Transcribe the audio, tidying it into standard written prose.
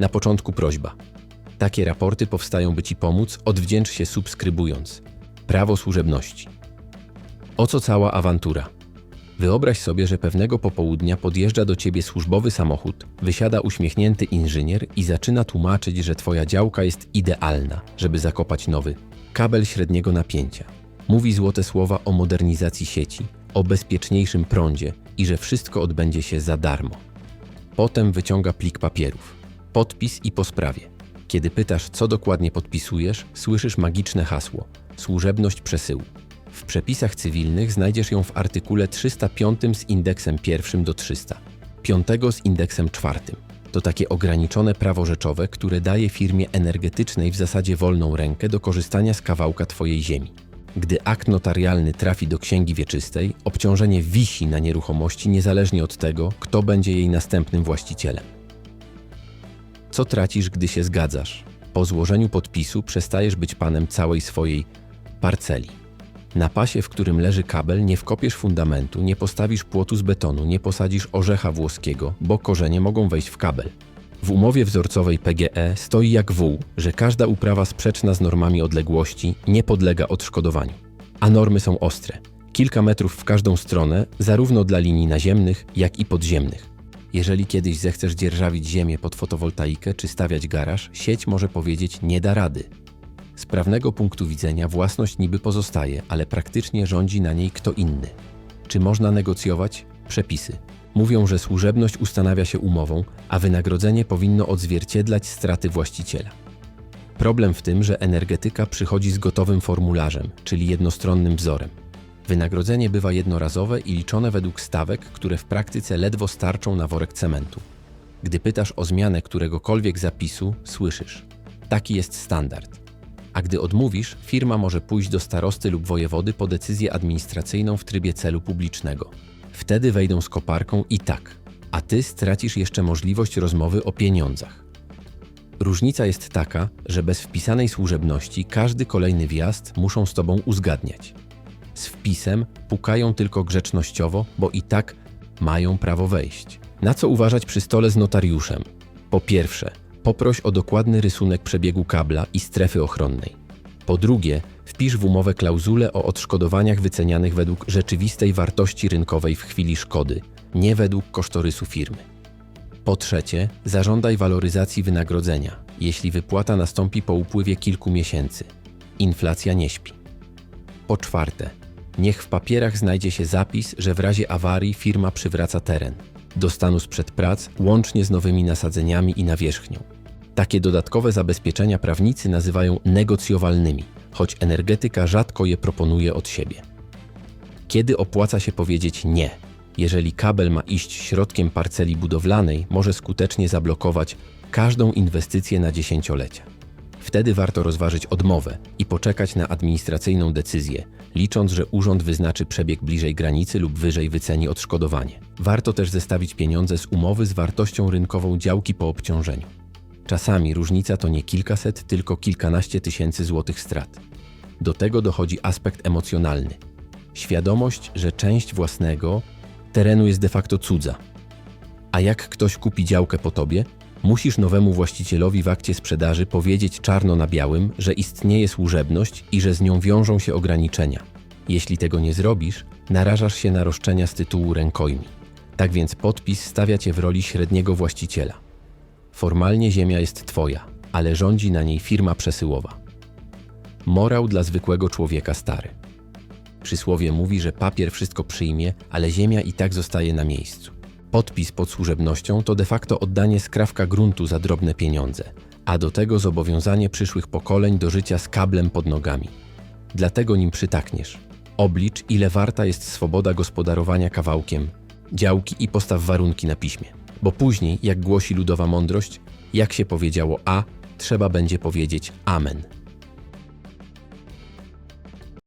Na początku prośba. Takie raporty powstają, by Ci pomóc, odwdzięcz się subskrybując. Prawo służebności. O co cała awantura? Wyobraź sobie, że pewnego popołudnia podjeżdża do Ciebie służbowy samochód, wysiada uśmiechnięty inżynier i zaczyna tłumaczyć, że Twoja działka jest idealna, żeby zakopać nowy kabel średniego napięcia. Mówi złote słowa o modernizacji sieci, o bezpieczniejszym prądzie i że wszystko odbędzie się za darmo. Potem wyciąga plik papierów. Podpis i po sprawie. Kiedy pytasz, co dokładnie podpisujesz, słyszysz magiczne hasło – służebność przesyłu. W przepisach cywilnych znajdziesz ją w artykule 305 z indeksem 1 do 300, 5 z indeksem 4. To takie ograniczone prawo rzeczowe, które daje firmie energetycznej w zasadzie wolną rękę do korzystania z kawałka Twojej ziemi. Gdy akt notarialny trafi do księgi wieczystej, obciążenie wisi na nieruchomości niezależnie od tego, kto będzie jej następnym właścicielem. Co tracisz, gdy się zgadzasz? Po złożeniu podpisu przestajesz być panem całej swojej parceli. Na pasie, w którym leży kabel, nie wkopiesz fundamentu, nie postawisz płotu z betonu, nie posadzisz orzecha włoskiego, bo korzenie mogą wejść w kabel. W umowie wzorcowej PGE stoi jak wół, że każda uprawa sprzeczna z normami odległości nie podlega odszkodowaniu. A normy są ostre. Kilka metrów w każdą stronę, zarówno dla linii naziemnych, jak i podziemnych. Jeżeli kiedyś zechcesz dzierżawić ziemię pod fotowoltaikę czy stawiać garaż, sieć może powiedzieć: nie da rady. Z prawnego punktu widzenia własność niby pozostaje, ale praktycznie rządzi na niej kto inny. Czy można negocjować? Przepisy mówią, że służebność ustanawia się umową, a wynagrodzenie powinno odzwierciedlać straty właściciela. Problem w tym, że energetyka przychodzi z gotowym formularzem, czyli jednostronnym wzorem. Wynagrodzenie bywa jednorazowe i liczone według stawek, które w praktyce ledwo starczą na worek cementu. Gdy pytasz o zmianę któregokolwiek zapisu, słyszysz: taki jest standard. A gdy odmówisz, firma może pójść do starosty lub wojewody po decyzję administracyjną w trybie celu publicznego. Wtedy wejdą z koparką i tak, a ty stracisz jeszcze możliwość rozmowy o pieniądzach. Różnica jest taka, że bez wpisanej służebności każdy kolejny wjazd muszą z tobą uzgadniać. Z wpisem pukają tylko grzecznościowo, bo i tak mają prawo wejść. Na co uważać przy stole z notariuszem? Po pierwsze, poproś o dokładny rysunek przebiegu kabla i strefy ochronnej. Po drugie, wpisz w umowę klauzulę o odszkodowaniach wycenianych według rzeczywistej wartości rynkowej w chwili szkody, nie według kosztorysu firmy. Po trzecie, zażądaj waloryzacji wynagrodzenia, jeśli wypłata nastąpi po upływie kilku miesięcy. Inflacja nie śpi. Po czwarte, niech w papierach znajdzie się zapis, że w razie awarii firma przywraca teren do stanu sprzed prac, łącznie z nowymi nasadzeniami i nawierzchnią. Takie dodatkowe zabezpieczenia prawnicy nazywają negocjowalnymi, choć energetyka rzadko je proponuje od siebie. Kiedy opłaca się powiedzieć nie? Jeżeli kabel ma iść środkiem parceli budowlanej, może skutecznie zablokować każdą inwestycję na dziesięciolecia. Wtedy warto rozważyć odmowę i poczekać na administracyjną decyzję, licząc, że urząd wyznaczy przebieg bliżej granicy lub wyżej wyceni odszkodowanie. Warto też zestawić pieniądze z umowy z wartością rynkową działki po obciążeniu. Czasami różnica to nie kilkaset, tylko kilkanaście tysięcy złotych strat. Do tego dochodzi aspekt emocjonalny. Świadomość, że część własnego terenu jest de facto cudza. A jak ktoś kupi działkę po tobie, musisz nowemu właścicielowi w akcie sprzedaży powiedzieć czarno na białym, że istnieje służebność i że z nią wiążą się ograniczenia. Jeśli tego nie zrobisz, narażasz się na roszczenia z tytułu rękojmi. Tak więc podpis stawia cię w roli średniego właściciela. Formalnie ziemia jest twoja, ale rządzi na niej firma przesyłowa. Morał dla zwykłego człowieka stary. Przysłowie mówi, że papier wszystko przyjmie, ale ziemia i tak zostaje na miejscu. Podpis pod służebnością to de facto oddanie skrawka gruntu za drobne pieniądze, a do tego zobowiązanie przyszłych pokoleń do życia z kablem pod nogami. Dlatego nim przytakniesz. Oblicz, ile warta jest swoboda gospodarowania kawałkiem działki i postaw warunki na piśmie. Bo później, jak głosi ludowa mądrość, jak się powiedziało A, trzeba będzie powiedzieć Amen.